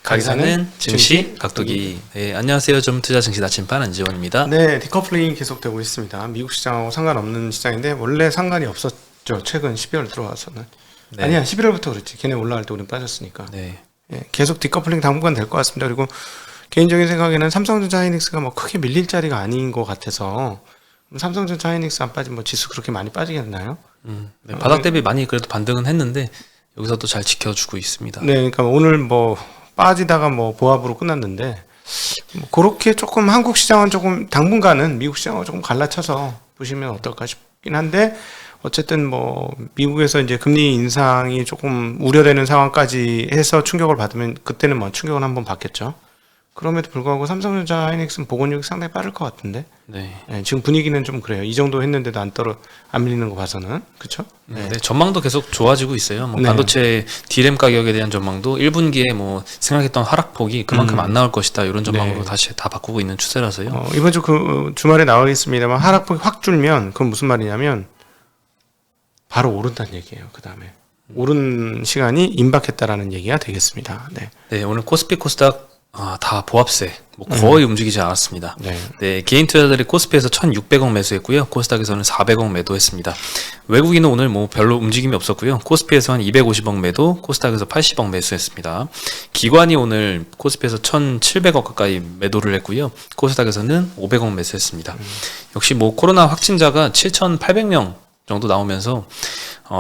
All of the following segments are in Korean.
가기사는 증시 각도기. 네, 안녕하세요. 좀투자 증시 나침반 안지원입니다. 네, 디커플링 계속되고 있습니다. 미국 시장하고 상관없는 시장인데 원래 상관이 없었죠. 최근 12월 들어와서는. 네. 아니야, 11월부터 그랬지. 걔네 올라갈 때 우리는 빠졌으니까. 네. 예, 계속 디커플링 당분간 될 것 같습니다. 그리고 개인적인 생각에는 삼성전자 하이닉스가 뭐 크게 밀릴 자리가 아닌 것 같아서 삼성전자 하이닉스 안 빠지면 뭐 지수 그렇게 많이 빠지겠나요? 네, 바닥 대비 많이 그래도 반등은 했는데 여기서도 잘 지켜주고 있습니다. 네, 그러니까 오늘 뭐 빠지다가 뭐 보합으로 끝났는데 뭐 그렇게 조금 한국 시장은 조금 당분간은 미국 시장하고 조금 갈라쳐서 보시면 어떨까 싶긴 한데 어쨌든 뭐 미국에서 이제 금리 인상이 조금 우려되는 상황까지 해서 충격을 받으면 그때는 뭐 충격을 한번 받겠죠. 그럼에도 불구하고 삼성전자 하이닉스는 복원력이 상당히 빠를 것 같은데. 네. 네, 지금 분위기는 좀 그래요. 이 정도 했는데도 안 밀리는 거 봐서는. 그렇죠? 네. 네, 전망도 계속 좋아지고 있어요. 뭐 네. 반도체 D램 가격에 대한 전망도 1분기에 뭐 생각했던 하락폭이 그만큼 안 나올 것이다. 이런 전망으로 네. 다시 다 바꾸고 있는 추세라서요. 이번 주 주말에 나가겠습니다만 하락폭이 확 줄면 그건 무슨 말이냐면 바로 오른다는 얘기예요. 그 다음에 오른 시간이 임박했다라는 얘기가 되겠습니다. 네. 네, 오늘 코스피 코스닥 다 보합세 뭐 거의 움직이지 않았습니다. 네. 네, 개인 투자자들이 코스피에서 1,600억 매수했고요. 코스닥에서는 400억 매도했습니다. 외국인은 오늘 뭐 별로 움직임이 없었고요. 코스피에서 한 250억 매도, 코스닥에서 80억 매수했습니다. 기관이 오늘 코스피에서 1,700억 가까이 매도를 했고요. 코스닥에서는 500억 매수했습니다. 역시 뭐 코로나 확진자가 7,800명 정도 나오면서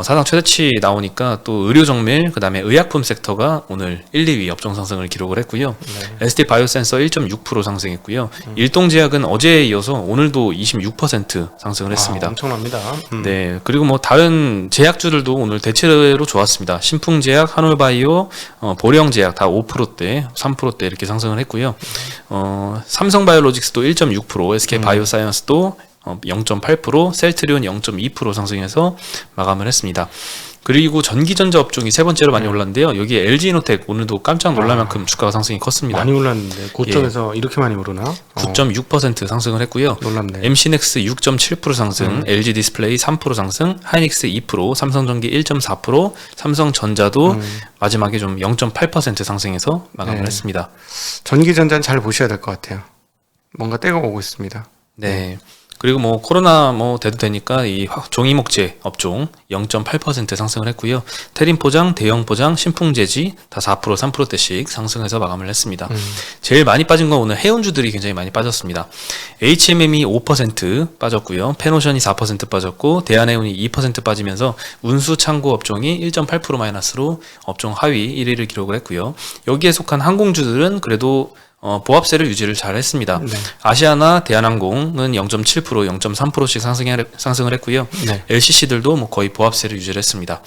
사상 최대치 나오니까 또 의료 정밀 그다음에 의약품 섹터가 오늘 1, 2위 업종 상승을 기록을 했고요. 네. ST 바이오센서 1.6% 상승했고요. 일동제약은 어제에 이어서 오늘도 26% 상승을 했습니다. 엄청납니다. 네, 그리고 뭐 다른 제약주들도 오늘 대체로 좋았습니다. 신풍제약, 한올바이오, 보령제약 다 5%대, 3%대 이렇게 상승을 했고요. 삼성바이오로직스도 1.6%, SK바이오사이언스도 0.8%, 셀트리온 0.2% 상승해서 마감을 했습니다. 그리고 전기전자 업종이 세 번째로 많이 올랐는데요. 여기 LG이노텍 오늘도 깜짝 놀랄 만큼 주가 상승이 컸습니다. 많이 올랐는데 고점에서 이렇게 많이 오르나? 9.6% 상승을 했고요. 놀랍네. MC넥스 6.7% 상승, LG디스플레이 3% 상승, 하이닉스 2%, 삼성전기 1.4%, 삼성전자도 마지막에 좀 0.8% 상승해서 마감을 했습니다. 전기전자는 잘 보셔야 될 것 같아요. 뭔가 때가 오고 있습니다. 네. 그리고 뭐 코로나 뭐 돼도 되니까 이 종이목재 업종 0.8% 상승을 했고요. 태림 포장, 대형 포장, 신풍재지 다 4%, 3%대씩 상승해서 마감을 했습니다. 제일 많이 빠진 건 오늘 해운주들이 굉장히 많이 빠졌습니다. HMM이 5% 빠졌고요. 페노션이 4% 빠졌고 대한해운이 2% 빠지면서 운수 창고 업종이 1.8% 마이너스로 업종 하위 1위를 기록을 했고요. 여기에 속한 항공주들은 그래도 보합세를 유지를 잘 했습니다. 네. 아시아나 대한항공은 0.7%, 0.3%씩 상승을 했고요. 네. LCC들도 뭐 거의 보합세를 유지를 했습니다.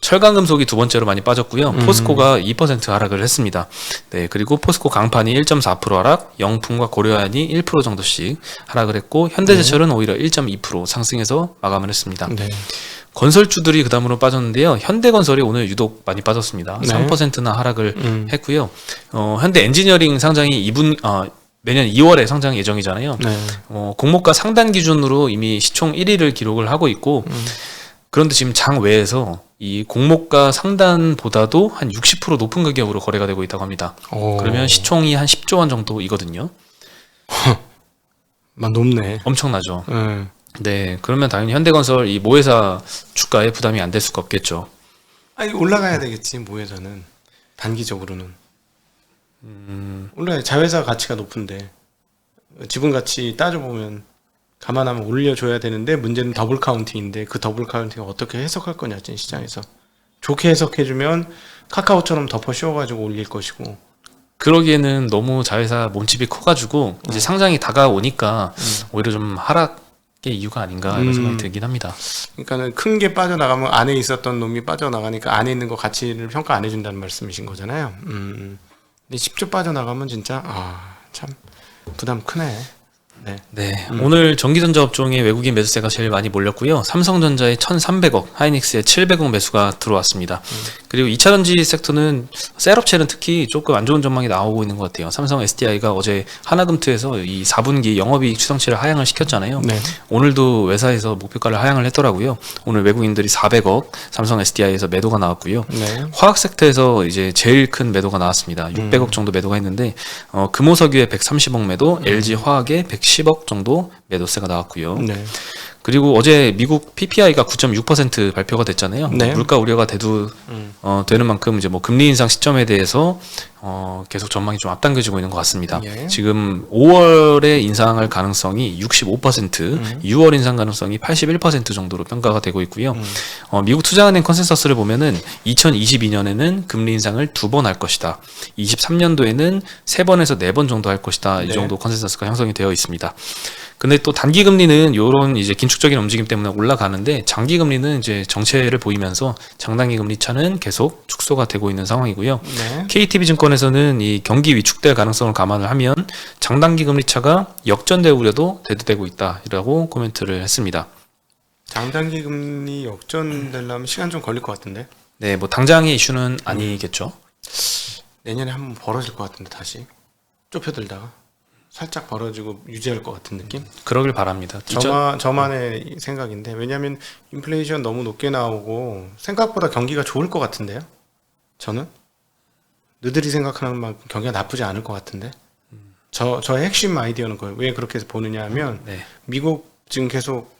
철강금속이 두 번째로 많이 빠졌고요. 포스코가 2% 하락을 했습니다. 네, 그리고 포스코 강판이 1.4% 하락, 영풍과 고려안이 1% 정도씩 하락을 했고 현대제철은 오히려 1.2% 상승해서 마감을 했습니다. 네. 건설주들이 그 다음으로 빠졌는데요. 현대건설이 오늘 유독 많이 빠졌습니다. 네. 3%나 하락을 했고요. 현대 엔지니어링 상장이 내년 2월에 상장 예정이잖아요. 네. 공모가 상단 기준으로 이미 시총 1위를 기록을 하고 있고 그런데 지금 장외에서 이 공모가 상단보다도 한 60% 높은 가격으로 거래가 되고 있다고 합니다. 그러면 시총이 한 10조 원 정도이거든요. 높네. 엄청나죠. 네, 그러면 당연히 현대건설 이 모회사 주가에 부담이 안 될 수가 없겠죠. 아니 올라가야 되겠지 모회사는 단기적으로는. 원래 자회사 가치가 높은데 지분 가치 따져보면 감안하면 올려줘야 되는데 문제는 더블 카운팅인데 그 더블 카운팅을 어떻게 해석할 거냐 시장에서. 좋게 해석해주면 카카오처럼 덮어 씌워가지고 올릴 것이고. 그러기에는 너무 자회사 몸집이 커가지고 이제 상장이 다가오니까 오히려 좀 하락의 이유가 아닌가 이런 생각이 들긴 합니다. 그러니까는 큰 게 빠져나가면 안에 있었던 놈이 빠져나가니까 안에 있는 거 가치를 평가 안 해준다는 말씀이신 거잖아요. 근데 10조 빠져나가면 진짜 참 부담 크네. 네. 네, 오늘 전기전자 업종에 외국인 매수세가 제일 많이 몰렸고요. 삼성전자에 1,300억, 하이닉스에 700억 매수가 들어왔습니다. 그리고 2차전지 섹터는 셀업체는 특히 조금 안 좋은 전망이 나오고 있는 것 같아요. 삼성 SDI가 어제 하나금투에서 이 4분기 영업이익 추정치를 하향을 시켰잖아요. 네. 오늘도 외사에서 목표가를 하향을 했더라고요. 오늘 외국인들이 400억, 삼성 SDI에서 매도가 나왔고요. 네. 화학 섹터에서 이제 제일 큰 매도가 나왔습니다. 600억 정도 매도가 했는데 금호석유에 130억 매도, LG 화학에 110억 정도 매도세가 나왔고요. 네. 그리고 어제 미국 PPI가 9.6% 발표가 됐잖아요. 네. 물가 우려가 되는 만큼 이제 뭐 금리 인상 시점에 대해서 계속 전망이 좀 앞당겨지고 있는 것 같습니다. 예. 지금 5월에 인상할 가능성이 65%, 6월 인상 가능성이 81% 정도로 평가가 되고 있고요. 미국 투자은행 컨센서스를 보면은 2022년에는 금리 인상을 2번 할 것이다. 23년도에는 3번에서 4번 정도 할 것이다. 이 네. 정도 컨센서스가 형성이 되어 있습니다. 근데 또 단기 금리는 이런 이제 긴축적인 움직임 때문에 올라가는데 장기 금리는 이제 정체를 보이면서 장단기 금리 차는 계속 축소가 되고 있는 상황이고요. 네. KTB증권에서는 이 경기 위축될 가능성을 감안을 하면 장단기 금리 차가 역전될 우려도 대두되고 있다라고 코멘트를 했습니다. 장단기 금리 역전되려면 시간 좀 걸릴 것 같은데 네, 뭐 당장의 이슈는 아니겠죠. 내년에 한번 벌어질 것 같은데 다시 좁혀들다가 살짝 벌어지고 유지할 것 같은 느낌? 그러길 바랍니다. 저만의 생각인데 왜냐하면 인플레이션 너무 높게 나오고 생각보다 경기가 좋을 것 같은데요. 저는 너희들이 생각하는 만큼 경기가 나쁘지 않을 것 같은데 저의 핵심 아이디어는 그거예요. 왜 그렇게 보느냐 하면 네. 미국 지금 계속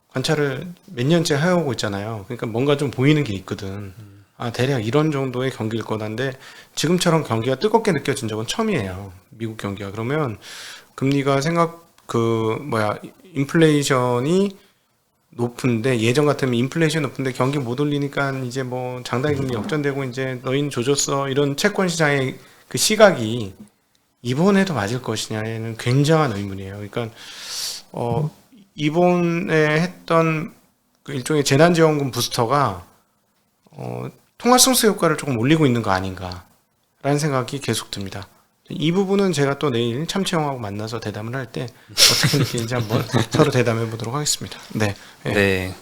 관찰을 몇 년째 해오고 있잖아요. 그러니까 뭔가 좀 보이는 게 있거든. 아, 대략 이런 정도의 경기일 거다인데 지금처럼 경기가 뜨겁게 느껴진 적은 처음이에요. 미국 경기가. 그러면 금리가 인플레이션이 높은데 예전 같으면 인플레이션 높은데 경기 못 올리니까 이제 뭐 장단기 금리 역전되고 이제 너희는 조졌어 이런 채권 시장의 그 시각이 이번에도 맞을 것이냐에는 굉장한 의문이에요. 그러니까 이번에 했던 그 일종의 재난지원금 부스터가 통화성수 효과를 조금 올리고 있는 거 아닌가라는 생각이 계속 듭니다. 이 부분은 제가 또 내일 참치형하고 만나서 대담을 할 때 어떻게 느끼는지 한번 서로 대담해 보도록 하겠습니다. 네. 네.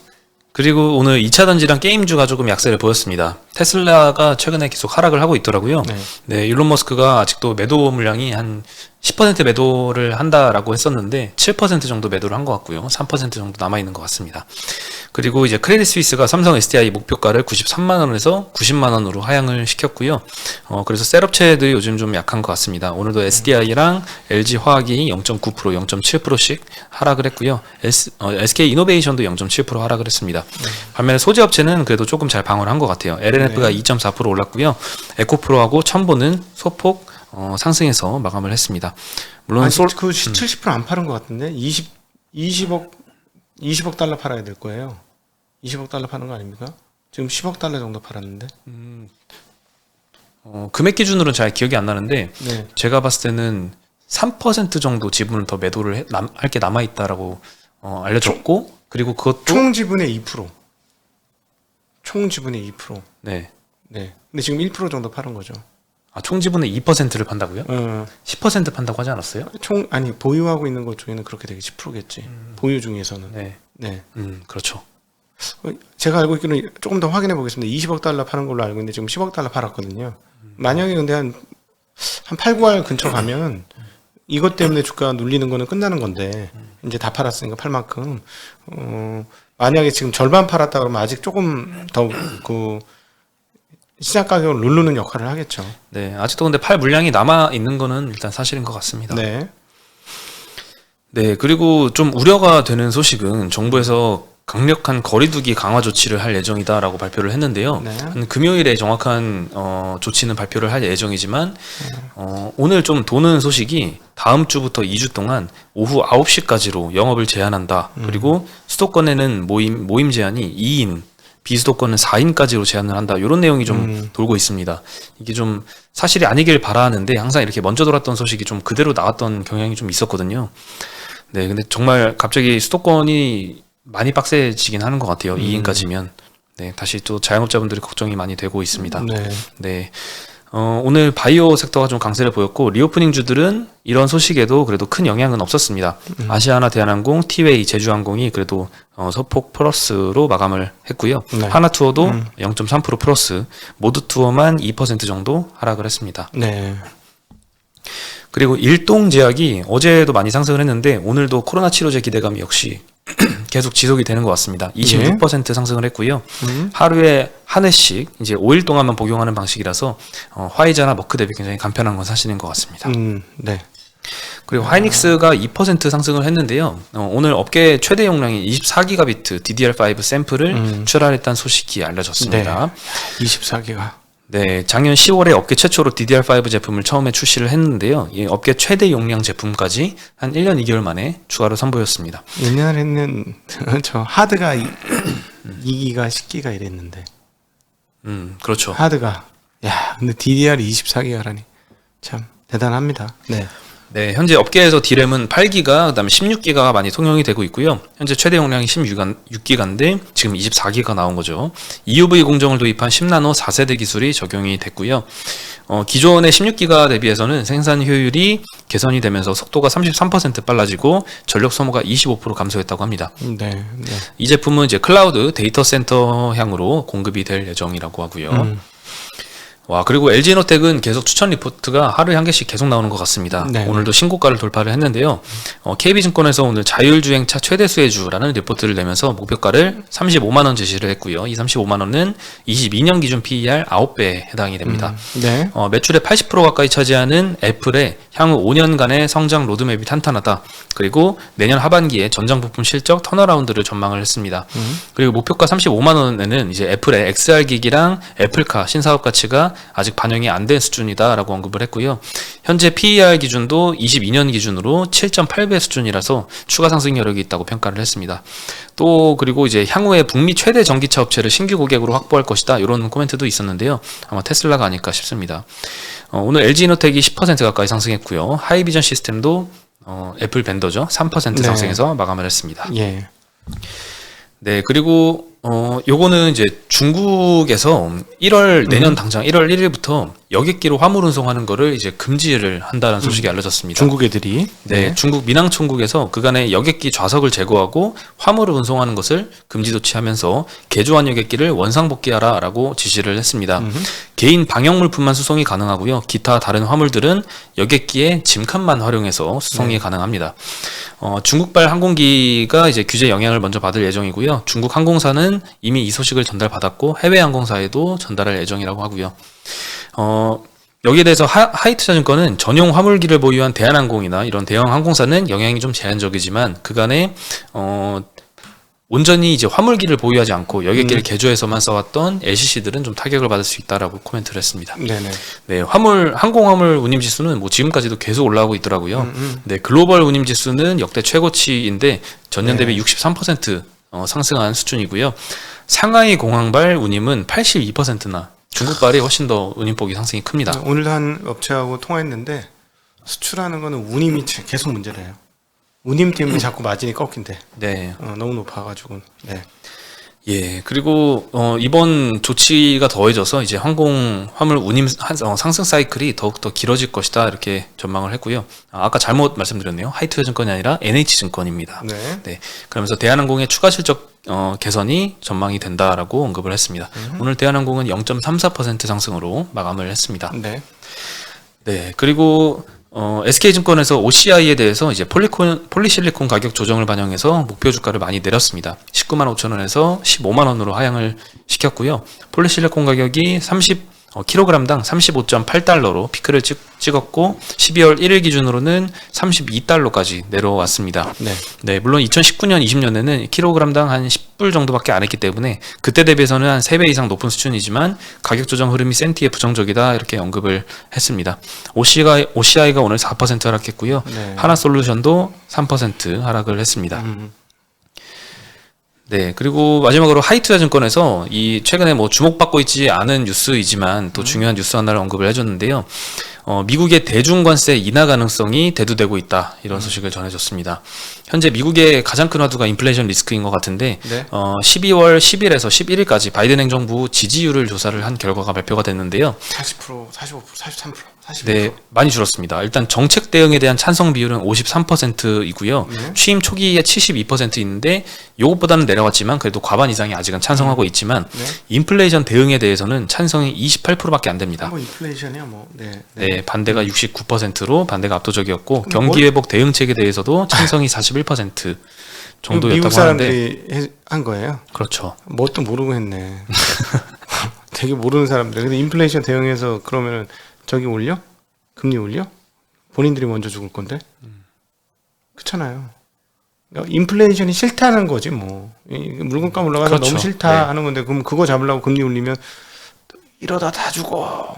그리고 오늘 2차 전지랑 게임주가 조금 약세를 보였습니다. 테슬라가 최근에 계속 하락을 하고 있더라고요. 네. 네, 일론 머스크가 아직도 매도 물량이 한 10% 매도를 한다라고 했었는데 7% 정도 매도를 한 것 같고요. 3% 정도 남아 있는 것 같습니다. 그리고 이제 크레딧 스위스가 삼성 SDI 목표가를 93만 원에서 90만 원으로 하향을 시켰고요. 그래서 셀업체들이 요즘 좀 약한 것 같습니다. 오늘도 SDI랑 LG 화학이 0.9%, 0.7%씩 하락을 했고요. SK 이노베이션도 0.7% 하락을 했습니다. 반면에 소재 업체는 그래도 조금 잘 방어를 한 것 같아요. LNF가 2.4% 올랐고요. 에코프로하고 첨보는 소폭 상승해서 마감을 했습니다. 물론 아니, 그 70%안 파는 것 같은데 20억 달러 팔아야 될 거예요. 20억 달러 파는 거 아닙니까? 지금 10억 달러 정도 팔았는데. 금액 기준으로는 잘 기억이 안 나는데 네. 제가 봤을 때는 3% 정도 지분을 더 매도를 할 게 남아 있다라고 알려줬고 그리고 그것도 총 지분의 2%. 총 지분의 2%. 네. 네. 근데 지금 1% 정도 파는 거죠. 아, 총 지분의 2%를 판다고요? 10% 판다고 하지 않았어요? 아니 보유하고 있는 것 중에는 그렇게 되겠지 10%겠지. 보유 중에서는. 네. 네. 그렇죠. 제가 알고 있기로는 조금 더 확인해 보겠습니다. 20억 달러 파는 걸로 알고 있는데 지금 10억 달러 팔았거든요. 만약에 근데 한 8, 9할 근처 가면 이것 때문에 주가 눌리는 거는 끝나는 건데 이제 다 팔았으니까 팔 만큼 만약에 지금 절반 팔았다 그러면 아직 조금 더 그 시장 가격을 누르는 역할을 하겠죠. 네, 아직도 근데 팔 물량이 남아 있는 거는 일단 사실인 것 같습니다. 네. 네, 그리고 좀 우려가 되는 소식은 정부에서 강력한 거리두기 강화 조치를 할 예정이다라고 발표를 했는데요. 네. 한 금요일에 정확한 조치는 발표를 할 예정이지만 오늘 좀 도는 소식이 다음 주부터 2주 동안 오후 9시까지로 영업을 제한한다. 그리고 수도권에는 모임 제한이 2인, 비수도권은 4인까지로 제한을 한다. 이런 내용이 좀 돌고 있습니다. 이게 좀 사실이 아니길 바라는데 항상 이렇게 먼저 돌았던 소식이 좀 그대로 나왔던 경향이 좀 있었거든요. 네, 근데 정말 갑자기 수도권이 많이 빡세지긴 하는 것 같아요. 2인까지면. 네, 다시 또 자영업자분들이 걱정이 많이 되고 있습니다. 네. 네. 오늘 바이오 섹터가 좀 강세를 보였고 리오프닝 주들은 이런 소식에도 그래도 큰 영향은 없었습니다. 아시아나 대한항공, 티웨이, 제주항공이 그래도 소폭 플러스로 마감을 했고요. 네. 하나투어도 0.3% 플러스, 모두투어만 2% 정도 하락을 했습니다. 네. 그리고 일동제약이 어제도 많이 상승을 했는데 오늘도 코로나 치료제 기대감이 역시 계속 지속이 되는 것 같습니다. 26% 상승을 했고요. 하루에 한 회씩 이제 5일 동안만 복용하는 방식이라서 화이자나 머크 대비 굉장히 간편한 건 사실인 것 같습니다. 네. 그리고 하이닉스가 2% 상승을 했는데요. 오늘 업계 최대 용량인 24기가비트 DDR5 샘플을 출하했다는 소식이 알려졌습니다. 네. 24기가. 네, 작년 10월에 업계 최초로 DDR5 제품을 처음에 출시를 했는데요. 이 업계 최대 용량 제품까지 한 1년 2개월 만에 추가로 선보였습니다. 옛날에는 저 하드가 2기가 10기가 이랬는데. 그렇죠. 하드가. 야, 근데 DDR이 24기가라니. 참 대단합니다. 네. 네, 현재 업계에서 D램은 8기가, 그다음에 16기가가 많이 통용이 되고 있고요. 현재 최대 용량이 16기가인데 지금 24기가 나온 거죠. EUV 공정을 도입한 10나노 4세대 기술이 적용이 됐고요. 기존의 16기가 대비해서는 생산 효율이 개선이 되면서 속도가 33% 빨라지고 전력 소모가 25% 감소했다고 합니다. 네. 네. 이 제품은 이제 클라우드 데이터 센터 향으로 공급이 될 예정이라고 하고요. 와, 그리고 LG에너텍은 계속 추천 리포트가 하루에 한 개씩 계속 나오는 것 같습니다. 네. 오늘도 신고가를 돌파를 했는데요. KB증권에서 오늘 자율주행차 최대 수혜주라는 리포트를 내면서 목표가를 35만 원 제시를 했고요. 이 35만 원은 22년 기준 PER 9배에 해당이 됩니다. 네. 매출의 80% 가까이 차지하는 애플의 향후 5년간의 성장 로드맵이 탄탄하다. 그리고 내년 하반기에 전장 부품 실적 턴어라운드를 전망을 했습니다. 그리고 목표가 35만 원에는 이제 애플의 XR 기기랑 애플카 신사업 가치가 아직 반영이 안 된 수준이다라고 언급을 했고요. 현재 PER 기준도 22년 기준으로 7.8배 수준이라서 추가 상승 여력이 있다고 평가를 했습니다. 또 그리고 이제 향후에 북미 최대 전기차 업체를 신규 고객으로 확보할 것이다. 이런 코멘트도 있었는데요. 아마 테슬라가 아닐까 싶습니다. 오늘 LG이노텍이 10% 가까이 상승했고요. 하이비전 시스템도 애플 밴더죠. 3% 상승해서 마감을 했습니다. 예. 네, 그리고 요거는 이제 중국에서 1월 내년 당장 1월 1일부터 여객기로 화물 운송하는 거를 이제 금지를 한다는 소식이 알려졌습니다. 중국 애들이. 네, 중국 민항총국에서 그간의 여객기 좌석을 제거하고 화물을 운송하는 것을 금지 조치하면서 개조한 여객기를 원상복귀하라라고 지시를 했습니다. 개인 방역물품만 수송이 가능하고요. 기타 다른 화물들은 여객기에 짐칸만 활용해서 수송이 가능합니다. 중국발 항공기가 이제 규제 영향을 먼저 받을 예정이고요. 중국 항공사는 이미 이 소식을 전달받았고 해외 항공사에도 전달할 예정이라고 하고요. 여기에 대해서 하이투자증권은 전용 화물기를 보유한 대한항공이나 이런 대형 항공사는 영향이 좀 제한적이지만 그간에 온전히 이제 화물기를 보유하지 않고 여객기를 개조해서만 써왔던 LCC들은 좀 타격을 받을 수 있다라고 코멘트를 했습니다. 네네. 네, 항공화물 운임 지수는 뭐 지금까지도 계속 올라오고 있더라고요. 네, 글로벌 운임 지수는 역대 최고치인데 전년 대비 63% 상승한 수준이고요. 상하이 공항발 운임은 82%나 중국발이 훨씬 더 운임폭이 상승이 큽니다. 오늘도 한 업체하고 통화했는데 수출하는 거는 운임이 계속 문제래요. 운임 때문에 자꾸 마진이 꺾인대. 네. 너무 높아가지고. 네. 예, 그리고 이번 조치가 더해져서 이제 항공 화물 운임 상승 사이클이 더욱더 길어질 것이다 이렇게 전망을 했고요. 아까 잘못 말씀드렸네요. 하이투자증권이 아니라 NH증권입니다. 네. 네, 그러면서 대한항공의 추가 실적 개선이 전망이 된다라고 언급을 했습니다. 오늘 대한항공은 0.34% 상승으로 마감을 했습니다. 네. 네, 그리고 SK증권에서 OCI에 대해서 이제 폴리실리콘 가격 조정을 반영해서 목표 주가를 많이 내렸습니다. 19만 5천 원에서 15만 원으로 하향을 시켰고요. 폴리실리콘 가격이 킬로그램당 35.8달러로 피크를 찍었고 12월 1일 기준으로는 32달러까지 내려왔습니다. 네. 네, 물론 2019년, 20년에는 킬로그램당 한 10불 정도밖에 안 했기 때문에 그때 대비해서는 한 3배 이상 높은 수준이지만 가격 조정 흐름이 센티에 부정적이다 이렇게 언급을 했습니다. OCI가 오늘 4% 하락했고요. 네. 하나솔루션도 3% 하락을 했습니다. 네, 그리고 마지막으로 하이투자증권에서 이 최근에 뭐 주목받고 있지 않은 뉴스이지만 또 중요한 뉴스 하나를 언급을 해줬는데요. 미국의 대중관세 인하 가능성이 대두되고 있다. 이런 소식을 전해줬습니다. 현재 미국의 가장 큰 화두가 인플레이션 리스크인 것 같은데 네. 12월 10일에서 11일까지 바이든 행정부 지지율을 조사를 한 결과가 발표가 됐는데요. 40%, 45%, 43%, 45%. 네, 많이 줄었습니다. 일단 정책 대응에 대한 찬성 비율은 53%이고요. 네. 취임 초기에 72% 있는데 이것보다는 내려왔지만 그래도 과반 이상이 아직은 찬성하고 있지만 네. 인플레이션 대응에 대해서는 찬성이 28%밖에 안 됩니다. 뭐 인플레이션이야 뭐. 네. 네, 반대가 69%로 반대가 압도적이었고 그럼 경기 회복 대응책에 대해서도 찬성이 41% 정도였다고 미국 하는데 사람들이 한 거예요. 그렇죠. 뭣도 모르고 했네. 되게 모르는 사람들. 근데 인플레이션 대응해서 그러면은 저기 올려? 금리 올려? 본인들이 먼저 죽을 건데. 그렇잖아요. 그러니까 인플레이션이 싫다는 거지 뭐. 물건값 올라가서 그렇죠. 너무 싫다 네. 하는 건데 그럼 그거 잡으려고 금리 올리면 이러다 다 죽어.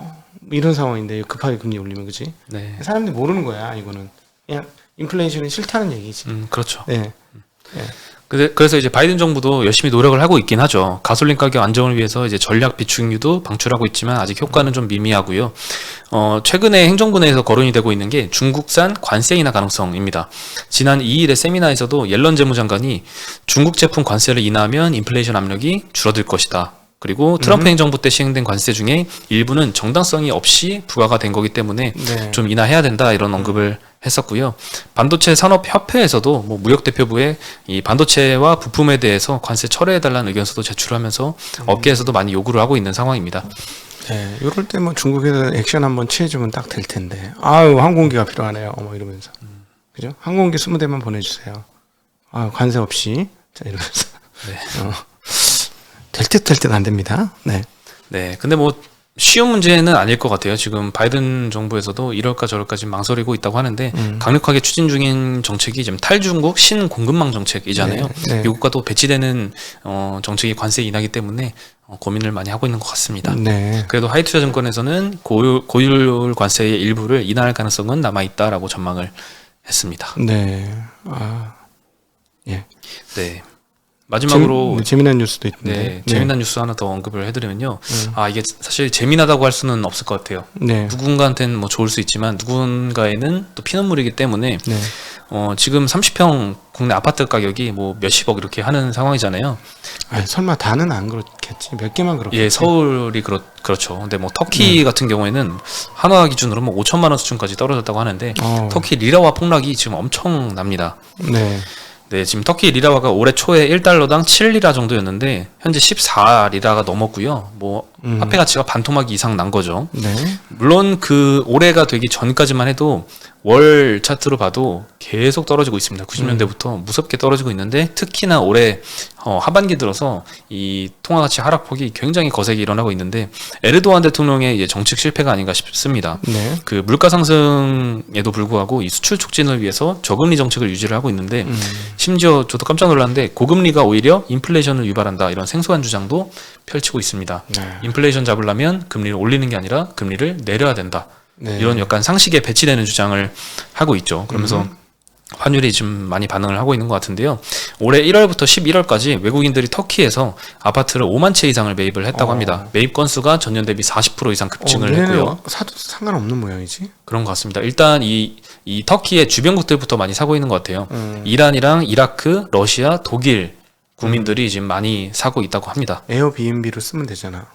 이런 상황인데 급하게 금리 올리면 그지? 네, 사람들이 모르는 거야 이거는. 그냥 인플레이션이 싫다는 얘기지. 그렇죠. 네. 그래서 이제 바이든 정부도 열심히 노력을 하고 있긴 하죠. 가솔린 가격 안정을 위해서 이제 전략 비축유도 방출하고 있지만 아직 효과는 좀 미미하고요. 최근에 행정부 내에서 거론이 되고 있는 게 중국산 관세 인하 가능성입니다. 지난 2일의 세미나에서도 옐런 재무장관이 중국 제품 관세를 인하하면 인플레이션 압력이 줄어들 것이다. 그리고 트럼프 행정부 때 시행된 관세 중에 일부는 정당성이 없이 부과가 된 거기 때문에 네. 좀 인하해야 된다 이런 언급을 했었고요. 반도체 산업협회에서도 뭐 무역대표부에 이 반도체와 부품에 대해서 관세 철회해달라는 의견서도 제출하면서 업계에서도 많이 요구를 하고 있는 상황입니다. 네, 이럴 때 뭐 중국에서 액션 한번 취해주면 딱 될 텐데. 아유, 항공기가 필요하네요. 뭐 이러면서. 그죠? 항공기 20대만 보내주세요. 아, 관세 없이. 자, 이러면서. 네. 될 듯 안 됩니다. 네. 네, 근데 뭐 쉬운 문제는 아닐 것 같아요. 지금 바이든 정부에서도 이럴까 저럴까 지금 망설이고 있다고 하는데 강력하게 추진 중인 정책이 지금 탈중국 신공급망 정책이잖아요. 네, 네. 미국과 또 배치되는 정책이 관세 인하기 때문에 고민을 많이 하고 있는 것 같습니다. 네. 그래도 하이투자증권에서는 고율 관세의 일부를 인하할 가능성은 남아 있다라고 전망을 했습니다. 네. 아, 예. 네. 마지막으로 재미난 뉴스도 있던데. 네, 재미난 뉴스 하나 더 언급을 해드리면요. 이게 사실 재미나다고 할 수는 없을 것 같아요. 네. 누군가한테는 뭐 좋을 수 있지만 누군가에는 또 피눈물이기 때문에 네. 지금 30평 국내 아파트 가격이 뭐 몇십억 이렇게 하는 상황이잖아요. 아, 설마 다는 안 그렇겠지. 몇 개만 그렇겠지. 예, 서울이 그렇죠. 근데 뭐 터키 같은 경우에는 한화 기준으로 뭐 5천만 원 수준까지 떨어졌다고 하는데 터키 리라화 폭락이 지금 엄청납니다. 네. 네, 지금 터키 리라화가 올해 초에 1달러당 7리라 정도였는데 현재 14리라가 넘었고요. 뭐 화폐 가치가 반토막 이상 난 거죠. 네. 물론 그 올해가 되기 전까지만 해도 월 차트로 봐도 계속 떨어지고 있습니다. 90년대부터 무섭게 떨어지고 있는데 특히나 올해 하반기 들어서 이 통화 가치 하락폭이 굉장히 거세게 일어나고 있는데 에르도안 대통령의 이제 정책 실패가 아닌가 싶습니다. 네. 그 물가 상승에도 불구하고 이 수출 촉진을 위해서 저금리 정책을 유지를 하고 있는데 심지어 저도 깜짝 놀랐는데 고금리가 오히려 인플레이션을 유발한다 이런 생소한 주장도 펼치고 있습니다. 네. 인플레이션 잡으려면 금리를 올리는 게 아니라 금리를 내려야 된다. 네. 이런 약간 상식에 배치되는 주장을 하고 있죠. 그러면서 환율이 지금 많이 반응을 하고 있는 것 같은데요. 올해 1월부터 11월까지 외국인들이 터키에서 아파트를 5만 채 이상을 매입을 했다고 합니다. 매입 건수가 전년 대비 40% 이상 급증을 했고요. 사도 상관없는 모양이지. 그런 것 같습니다. 일단 이 터키의 주변국들부터 많이 사고 있는 것 같아요. 이란이랑 이라크, 러시아, 독일 국민들이 지금 많이 사고 있다고 합니다. 에어비앤비로 쓰면 되잖아.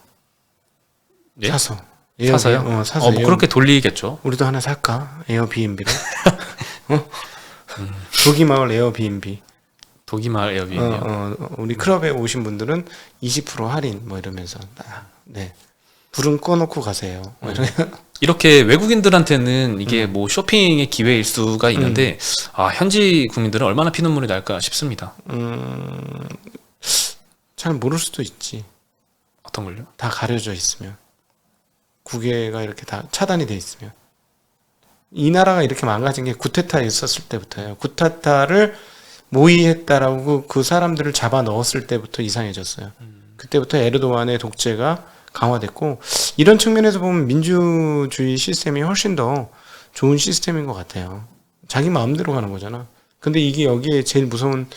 예? 사서. 사서요? 사서. 뭐 그렇게 돌리겠죠. 우리도 하나 살까? 에어비앤비로. 조기마을 에어비앤비. 독일말 에어비앤비요. 우리 클럽에 오신 분들은 20% 할인 뭐 이러면서 네. 불은 꺼놓고 가세요. 뭐 이렇게 외국인들한테는 이게 뭐 쇼핑의 기회일 수가 있는데 현지 국민들은 얼마나 피눈물이 날까 싶습니다. 잘 모를 수도 있지. 어떤 걸요? 다 가려져 있으면. 국외가 이렇게 다 차단이 돼 있으면. 이 나라가 이렇게 망가진 게 쿠데타 있었을 때부터예요. 쿠데타를 모의했다라고 그 사람들을 잡아 넣었을 때부터 이상해졌어요. 그때부터 에르도안의 독재가 강화됐고 이런 측면에서 보면 민주주의 시스템이 훨씬 더 좋은 시스템인 것 같아요. 자기 마음대로 가는 거잖아. 근데 이게 여기에 제일 무서운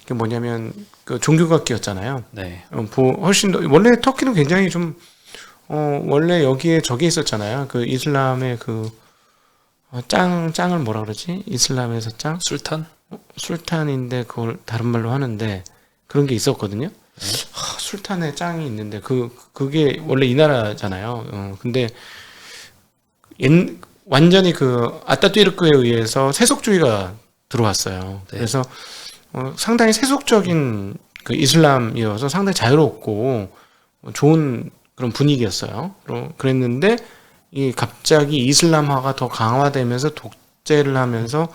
게 뭐냐면 그 종교가 끼었잖아요. 네. 훨씬 더 원래 터키는 굉장히 좀 원래 여기에 저게 있었잖아요. 그 이슬람의 그 짱을 뭐라 그러지? 이슬람에서 짱? 술탄? 술탄인데 그걸 다른 말로 하는데 그런 게 있었거든요. 술탄에 짱이 있는데 그게 원래 이 나라잖아요. 근데 완전히 그 아따뚜르크에 의해서 세속주의가 들어왔어요. 네. 그래서 상당히 세속적인 그 이슬람이어서 상당히 자유롭고 좋은 그런 분위기였어요. 그랬는데 이 갑자기 이슬람화가 더 강화되면서 독재를 하면서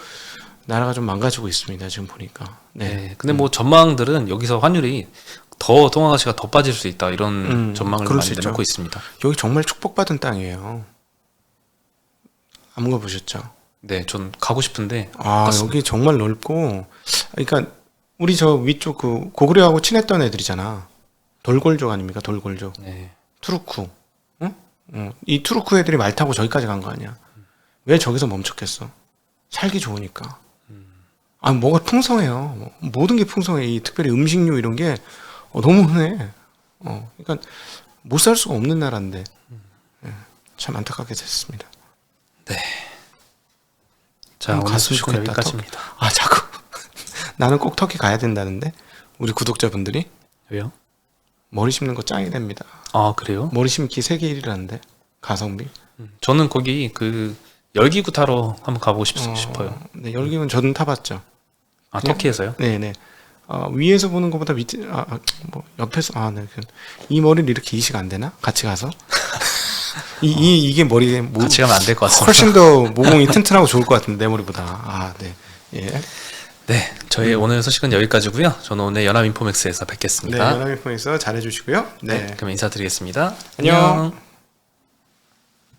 나라가 좀 망가지고 있습니다. 지금 보니까. 네. 근데 뭐 전망들은 여기서 환율이 더 동아가치가 더 빠질 수 있다 이런 전망을 그럴 많이 수 있죠. 내놓고 있습니다. 여기 정말 축복받은 땅이에요. 안 가보셨죠? 네, 전 가고 싶은데 여기 정말 넓고, 그러니까 우리 저 위쪽 그 고구려하고 친했던 애들이잖아. 돌골족 아닙니까? 돌골족. 네. 투르크. 응? 이 투르크 애들이 말 타고 저기까지 간 거 아니야? 왜 저기서 멈췄겠어? 살기 좋으니까. 뭐가 풍성해요. 모든 게 풍성해. 이 특별히 음식류 이런 게 너무 흔해. 그러니까 못 살 수가 없는 나라인데. 참 안타깝게 됐습니다. 네. 자, 오늘 갔으면 소식은 좋겠다. 여기까지입니다. 자꾸 나는 꼭 터키 가야 된다는데 우리 구독자분들이 왜요? 머리 심는 거 짱이 됩니다. 아, 그래요? 머리 심기 세계 1위라는데 가성비. 저는 거기 그 열기구 타러 한번 가보고 싶어요. 네, 열기는 저는 타봤죠. 아, 그냥- 터키에서요? 네네. 위에서 보는 것보다 밑에 뭐 옆에서 네. 이 머리를 이렇게 이식 안 되나? 같이 가서 이게 머리에 같이 가면 안 될 것 같습니다. 훨씬 더 모공이 튼튼하고 좋을 것 같은데 내 머리보다. 네. 예. 네, 저희 오늘 소식은 여기까지고요. 저는 오늘 연합인포맥스에서 네, 뵙겠습니다. 연합인포에서 잘해주시고요. 네. 그럼 인사드리겠습니다. 안녕.